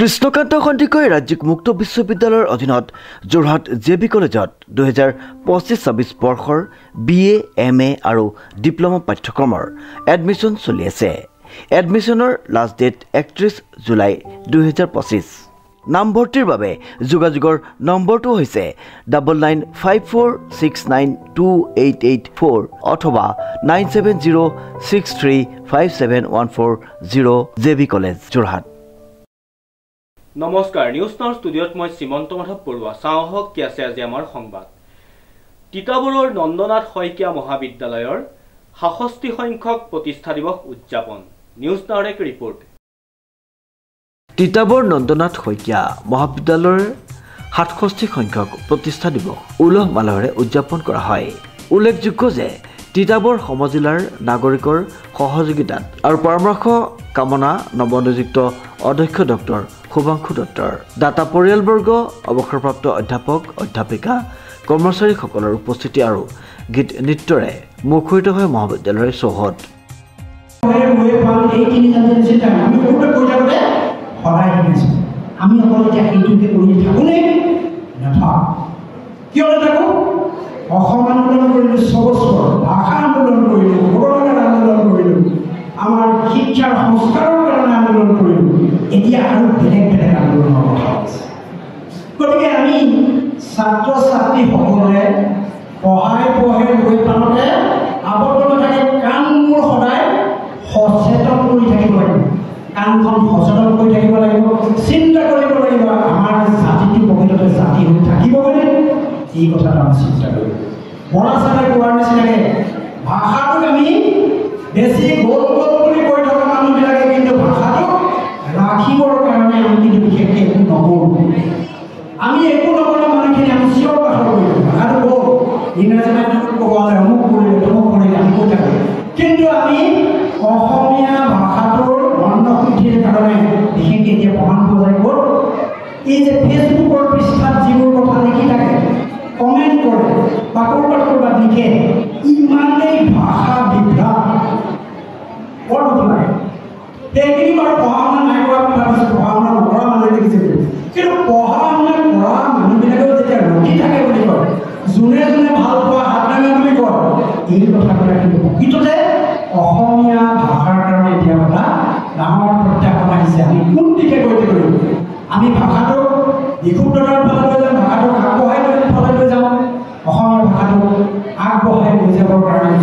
কৃষ্ণকান্ত সন্দিকৈ ৰাজ্যিক মুক্ত বিশ্ববিদ্যালয়ৰ অধীনত যোৰহাট জেবি কলেজত 2025-26 বৰ্ষৰ BA, MA আৰু ডিপ্ল'মা পাঠ্যক্ৰমৰ এডমিশ্যন চলি আছে। এডমিশ্যনৰ লাষ্ট ডেট 31 জুলাই 2025। নামভৰ্তিৰ বাবে যোগাযোগৰ নম্বৰটো হৈছে 9954692884 অথবা 9706357140 জেবি কলেজ যোৰহাট। নমস্কাৰ, নিউজ নাওৰ ষ্টুডিঅ'ত মই শ্ৰীমন্ত মাধৱ বৰুৱা। চাওঁ হওক কি আছে আজি আমাৰ সংবাদ। তিতাবৰৰ নন্দনাথ শইকীয়া মহাবিদ্যালয়ৰ ৬৬ সংখ্যক প্ৰতিষ্ঠা দিৱস উদযাপন। নিউজ নাওৰ এক ৰিপৰ্ট। তিতাবৰ নন্দনাথ শইকীয়া মহাবিদ্যালয়ৰ ৬৬ সংখ্যক প্ৰতিষ্ঠা দিৱস উলহ মালহেৰে উদযাপন কৰা হয়। উল্লেখযোগ্য যে তিতাবৰ সমজিলাৰ নাগৰিকৰ সহযোগিতাত আৰু পৰামৰ্শ কামনা নৱনিযুক্ত অধ্যক্ষ ডক্টৰ শুভাংশু দত্তৰ, দাতা পৰিয়ালবৰ্গ, অৱসৰপ্ৰাপ্ত অধ্যাপক অধ্যাপিকা কৰ্মচাৰীসকলৰ উপস্থিতি আৰু গীত নৃত্যৰে মুখৰিত হয় মহাবিদ্যালয়ৰ চৌহদ। অসম আন্দোলন কৰিলোঁ, ৬ বছৰ ভাষা আন্দোলন কৰিলোঁ, সৰ্বজনীন আন্দোলন কৰিলোঁ, আমাৰ শিক্ষাৰ সংস্কাৰৰ কাৰণে আন্দোলন কৰিলোঁ। এতিয়া আৰু বেলেগ বেলেগ আন্দোলনৰ কথা আছে। গতিকে আমি ছাত্ৰ ছাত্ৰীসকলে পঢ়াই গৈ পাওঁতে আৱদ্ধ থাকে। কাণ মোৰ সদায় সচেতন কৰি থাকিব লাগিব, কাণখন সচেতন কৰি থাকিব লাগিব, চিন্তা কৰিব লাগিব আমাৰ জাতিটো প্ৰকৃততে জাতি হৈ থাকিবনে, এই কথাটো আমি চিন্তা কৰিব। বৰা চাৰে কোৱাৰ নিচিনাকৈ ভাষাটোক আমি বেছি গোল গোল বুলি কৈ থকা মানুহবিলাকে কিন্তু ভাষাটোক ৰাখিবৰ কাৰণে আমি কিন্তু বিশেষকৈ একো নকৰোঁ। আমি একো নকৰা মানুহখিনি আমি চিঞৰ বাখৰ কৰিলোঁ, ভাষাটো গ'ল, ইংৰাজী মাধ্যমত ক'ব হ'লে অমুক কৰিলে তমুক কৰিলে আমি কৈ থাকোঁ। কিন্তু আমি অসমীয়া ভাষাটোৰ বৰ্ণশুদ্ধিৰ কাৰণে বিশেষকৈ এতিয়া প্ৰমাণ পোৱা যায় ক'ত, এই যে ফেচবুকৰ পৃষ্ঠাত যিবোৰ কথা লিখি থাকে, কমেণ্ট কৰে বা ক'ৰবাত লিখে, ইমানেই ভাষা বিভ্ৰাট, বৰ দুখ লাগে। সেইখিনি বাৰু পঢ়া শুনা নাই কৰা কথা কৈছে, পঢ়া শুনা নকৰা মানুহে দেখিছে, কিন্তু পঢ়া শুনা কৰা মানুহবিলাকেও যেতিয়া ৰখি থাকে বুলি কয়, যোনে যোনে ভাল পোৱা হাত দাঙা বুলি কয়, এই কথাবিলাক কিন্তু প্ৰকৃততে অসমীয়া ভাষাৰ কাৰণে এতিয়া এটা ডাঙৰ প্ৰত্যাহ্বান আহিছে। আমি কোন দিশে গৈ থাকিব? আমি ভাষাটোক বিশুদ্ধতাৰ ফালে লৈ যাম, ভাষাটোক আগবঢ়াই ফালে লৈ যাম। অসমীয়া ভাষাটোক আগবঢ়াই লৈ যাবৰ কাৰণে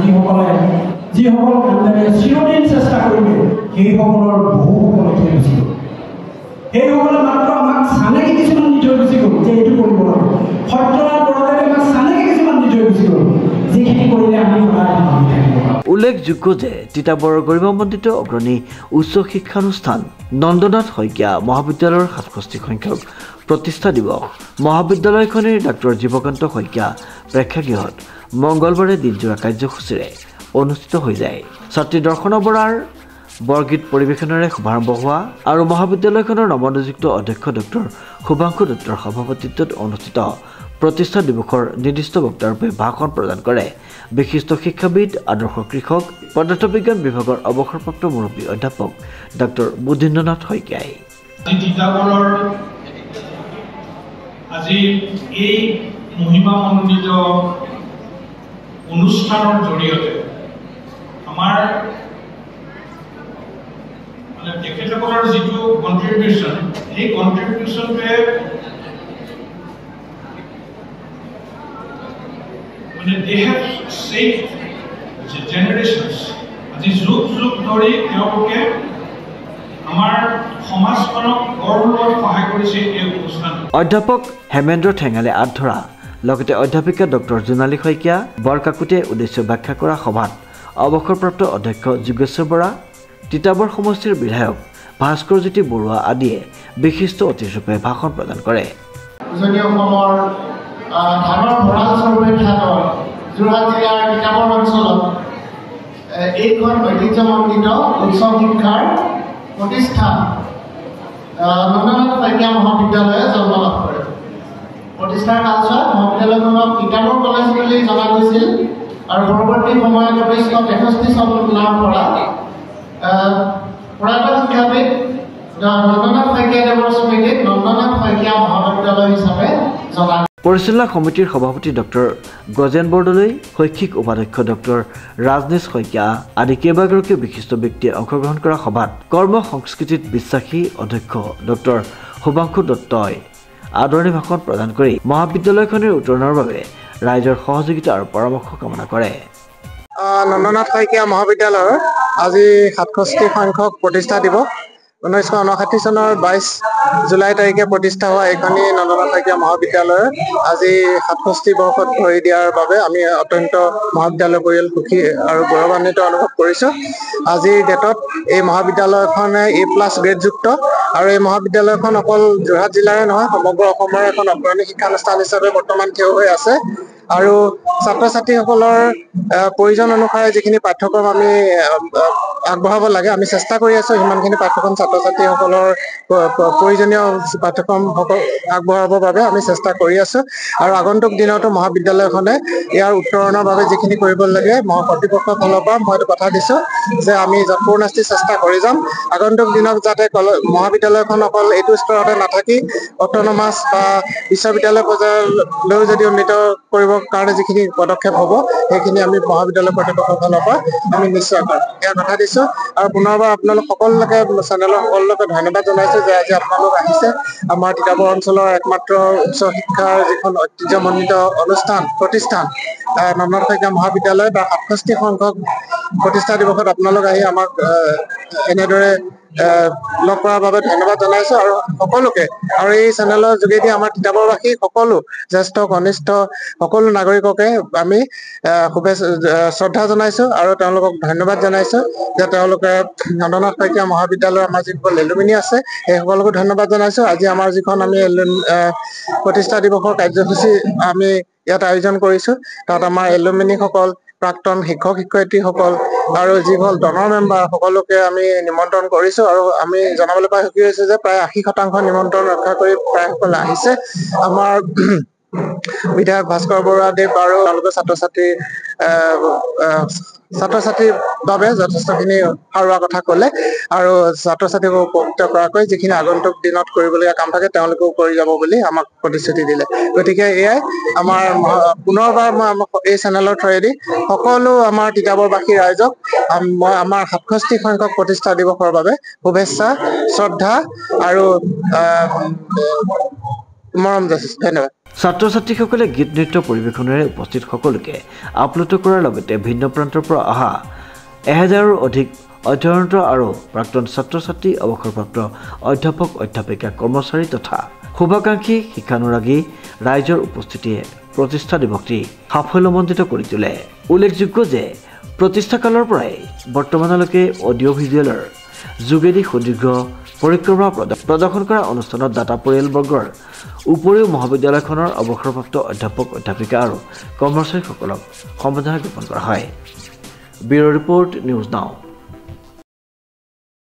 যিসকল কাণ্ডাৰীয়ে চিৰদিন চেষ্টা কৰিলে, সেইসকলৰ বহুসকল থৈ গুচি গ'ল। সেইসকলে মাত্ৰ আমাক চানেকি কিছুমান দি থৈ গুচি গ'ল যে এইটো কৰিব লাগে। সত্যনাৰায়ণ বৰদলৈ আমাক চানেকি কিছুমান দি থৈ গুচি গ'ল, যিখিনি কৰিলে আমি সদায় ভাবি থাকিব। উল্লেখযোগ্য যে তিতাবৰৰ গৰিমামণ্ডিত অগ্ৰণী উচ্চ শিক্ষানুষ্ঠান নন্দনাথ শইকীয়া মহাবিদ্যালয়ৰ ৬৬ সংখ্যক প্ৰতিষ্ঠা দিৱস মহাবিদ্যালয়খনেৰ ডাক্তৰ জীৱকান্ত শইকীয়া প্ৰেক্ষাগৃহত মঙলবাৰে দিনজোৰা কাৰ্যসূচীৰে অনুষ্ঠিত হৈ যায়। ছাত্ৰী দৰ্শনা বৰাৰ বৰগীত পৰিৱেশনেৰে শুভাৰম্ভ হোৱা আৰু মহাবিদ্যালয়খনৰ নৱনিযুক্ত অধ্যক্ষ ডক্টৰ শুভাংশু দত্তৰ সভাপতিত্বত অনুষ্ঠিত প্ৰতিষ্ঠা দিৱসৰ নিৰ্দিষ্ট বক্তাৰূপে ভাষণ প্ৰদান কৰে বিশিষ্ট শিক্ষাবিদ, আদৰ্শ কৃষক, পদাৰ্থ বিজ্ঞান বিভাগৰ অৱসৰপ্ৰাপ্ত মুৰব্বী অধ্যাপক ডক্টৰ বুদ্ধিন্দ্ৰনাথ শইকীয়াই। আজি এই মহিমামণ্ডিত অনুষ্ঠানৰ জৰিয়তে আমাৰ মানে তেখেতসকলৰ যিটো কণ্ট্ৰিবিউশ্যন, সেই কণ্ট্ৰিবিউশ্যনটোৱে মানে দে হেভ ছেভড জেনেৰেশ্যনছ। আজি যুগ যুগ ধৰি তেওঁলোকে আমাৰ সমাজখনক গঢ় লোৱাত সহায় কৰিছে এই অনুষ্ঠান। অধ্যাপক হেমেন্দ্ৰ ঠেঙালে আঁত ধৰা, লগতে অধ্যাপিকা ডক্টৰ জোনালী শইকীয়া বৰকাকুটিয়ে উদ্দেশ্য ব্যাখ্যা কৰা সভাত অৱসৰপ্ৰাপ্ত অধ্যক্ষ যোগেশ্বৰ বৰা, তিতাবৰ সমষ্টিৰ বিধায়ক ভাস্কৰ জ্যোতি বৰুৱা আদিয়ে বিশিষ্ট অতিথিৰূপে ভাষণ প্ৰদান কৰে। উজনি অসমৰ ধানৰ ভঁৰাল স্বৰূপে খ্যাত যোৰহাট জিলাৰ তিতাবৰ অঞ্চলত এইখন ঐতিহ্যমণ্ডিত উচ্চ শিক্ষাৰ প্ৰতিষ্ঠান নন্দনাথ শইকীয়া মহাবিদ্যালয়ে জন্ম লাভ কৰে। প্ৰতিষ্ঠাৰ কালছোৱাত মহাবিদ্যালয়খনক তিতাবৰ কলেজ বুলি জনা গৈছিল আৰু পৰৱৰ্তী সময়ত 1963 চনৰ পৰা প্ৰয়াত শিক্ষাবিদ নন্দনাথ শইকীয়াদেৱৰ স্মৃতি পৰিচালনা সমিতিৰ সভাপতি ডক্টৰ গজেন বৰদলৈ, শৈক্ষিক উপাধ্যক্ষ ডক্টৰ ৰাজনেশ শইকীয়া আদি কেইবাগৰাকী বিশিষ্ট ব্যক্তিয়ে অংশগ্ৰহণ কৰা সভাত কৰ্ম সংস্কৃতিত বিশ্বাসী অধ্যক্ষ ডক্টৰ শুভাংশু দত্তই আদৰণি ভাষণ প্ৰদান কৰি মহাবিদ্যালয়খনৰ উত্তৰণৰ বাবে ৰাইজৰ সহযোগিতা আৰু পৰামৰ্শ কামনা কৰে। নন্দনাথ শইকীয়া মহাবিদ্যালয়ৰ আজি 67 সংখ্যক প্ৰতিষ্ঠা দিৱস। 1959 চনৰ 22 জুলাই তাৰিখে প্ৰতিষ্ঠা হোৱা এইখনি নন্দনাথ শইকীয়া মহাবিদ্যালয়ৰ আজি 67 বৰ্ষত ভৰি দিয়াৰ বাবে আমি অত্যন্ত মহাবিদ্যালয় পৰিয়াল সুখী আৰু গৌৰৱান্বিত অনুভৱ কৰিছোঁ। আজিৰ ডেটত এই মহাবিদ্যালয়খনে A+ গ্ৰেডযুক্ত আৰু এই মহাবিদ্যালয়খন অকল যোৰহাট জিলাৰে নহয় সমগ্ৰ অসমৰ এখন অগ্ৰণী শিক্ষানুষ্ঠান হিচাপে বৰ্তমান থিয় হৈ আছে। আৰু ছাত্ৰ ছাত্ৰীসকলৰ প্ৰয়োজন অনুসাৰে যিখিনি পাঠ্যক্ৰম আমি আগবঢ়াব লাগে আমি চেষ্টা কৰি আছোঁ। সিমানখিনি পাঠ্যক্ৰম ছাত্ৰ ছাত্ৰীসকলৰ প্ৰয়োজনীয় পাঠ্যক্ৰম আগবঢ়াবৰ বাবে আমি চেষ্টা কৰি আছোঁ। আৰু আগন্তুক দিনতো মহাবিদ্যালয়খনে ইয়াৰ উত্তৰণৰ বাবে যিখিনি কৰিব লাগে কৰ্তৃপক্ষৰ ফালৰ পৰা মই কথা দিছোঁ যে আমি যৎপৰোনাস্তি চেষ্টা কৰি যাম। আগন্তুক দিনত যাতে মহাবিদ্যালয়খন অকল এইটো স্তৰতে নাথাকি অট'নমাছ বা বিশ্ববিদ্যালয় পৰ্যায়লৈও যদি উন্নীত কৰিবৰ কাৰণে যিখিনি পদক্ষেপ হ'ব সেইখিনি আমি মহাবিদ্যালয় কৰ্তৃপক্ষৰ ফালৰ পৰা আমি নিশ্চয় কৰিম ইয়াৰ কথা দিছোঁ। আৰু পুনৰবাৰ আপোনালোক সকলোকে চেনেলৰ সকলোকে ধন্যবাদ জনাইছোঁ যে আজি আপোনালোক আহিছে। আমাৰ তিতাবৰ অঞ্চলৰ একমাত্ৰ উচ্চ শিক্ষাৰ যিখন ঐতিহ্যমণ্ডিত প্ৰতিষ্ঠান নন্দনাথ শইকীয়া মহাবিদ্যালয় তাৰ 67 সংখ্যক প্ৰতিষ্ঠা দিৱসত আপোনালোক আহি আমাক এনেদৰে লগ কৰাৰ বাবে ধন্যবাদ জনাইছোঁ। আৰু সকলোকে আৰু এই চেনেলৰ যোগেদি আমাৰ তিতাবৰবাসী সকলো জ্যেষ্ঠ কনিষ্ঠ সকলো নাগৰিককে আমি শ্ৰদ্ধা জনাইছোঁ আৰু তেওঁলোকক ধন্যবাদ জনাইছোঁ যে তেওঁলোকে নন্দনাথ শইকীয়া মহাবিদ্যালয়ৰ আমাৰ যিসকল এলুমিনি আছে সেই সকলকো ধন্যবাদ জনাইছোঁ। আজি আমাৰ যিখন আমি প্ৰতিষ্ঠা দিৱসৰ কাৰ্যসূচী আমি ইয়াত আয়োজন কৰিছোঁ তাত আমাৰ এলুমিনিসকল প্ৰাক্তন শিক্ষক শিক্ষয়িত্ৰীসকল আৰু যিসকল ডনৰ মেম্বাৰ সকলোকে আমি নিমন্ত্ৰণ কৰিছোঁ। আৰু আমি জনাবলৈ পাই সুখী হৈছোঁ যে প্ৰায় 80% নিমন্ত্ৰণ ৰক্ষা কৰি প্ৰায়সকলে আহিছে। আমাৰ বিধায়ক ভাস্কৰ বৰুৱাদেৱ আৰু তেওঁলোকে ছাত্ৰ ছাত্ৰীৰ বাবে যথেষ্টখিনি সাৰুৱা কথা ক'লে আৰু ছাত্ৰ ছাত্ৰীক উপকৃত কৰাকৈ যিখিনি আগন্তুক দিনত কৰিবলগীয়া কাম থাকে তেওঁলোকেও কৰি যাব বুলি আমাক প্ৰতিশ্ৰুতি দিলে। গতিকে এয়াই আমাৰ পুনৰবাৰ মই এই চেনেলৰ থ্ৰুৱেদি সকলো আমাৰ তিতাবৰবাসী ৰাইজক মই আমাৰ 67 সংখ্যক প্ৰতিষ্ঠা দিৱসৰ বাবে শুভেচ্ছা শ্ৰদ্ধা আৰু মৰম যাচিছোঁ। ধন্যবাদ। ছাত্ৰ ছাত্ৰীসকলে গীত নৃত্য পৰিৱেশনেৰে উপস্থিত সকলোকে আপ্লুত কৰাৰ লগতে ভিন্ন প্ৰান্তৰ পৰা অহা 1000ৰো অধিক অধ্যয়নৰত আৰু প্ৰাক্তন ছাত্ৰ ছাত্ৰী অৱসৰপ্ৰাপ্ত অধ্যাপক অধ্যাপিকা কৰ্মচাৰী তথা শুভাকাংক্ষী শিক্ষানুৰাগী ৰাইজৰ উপস্থিতিয়ে প্ৰতিষ্ঠা দিৱসটি সাফল্যমণ্ডিত কৰি তোলে। উল্লেখযোগ্য যে প্ৰতিষ্ঠাকালৰ পৰাই বৰ্তমানলৈকে অডিঅ' ভিজুৱেলৰ যোগেদি সুদীৰ্ঘ পৰিক্ৰমা প্ৰদৰ্শন কৰা অনুষ্ঠানত দাতা পৰিয়ালবৰ্গৰ উপৰিও মহাবিদ্যালয়খনৰ অৱসৰপ্ৰাপ্ত অধ্যাপক অধ্যাপিকা আৰু কৰ্মচাৰীসকলক সম্বৰ্ধনা জ্ঞাপন কৰা হয়। Bureau report news now.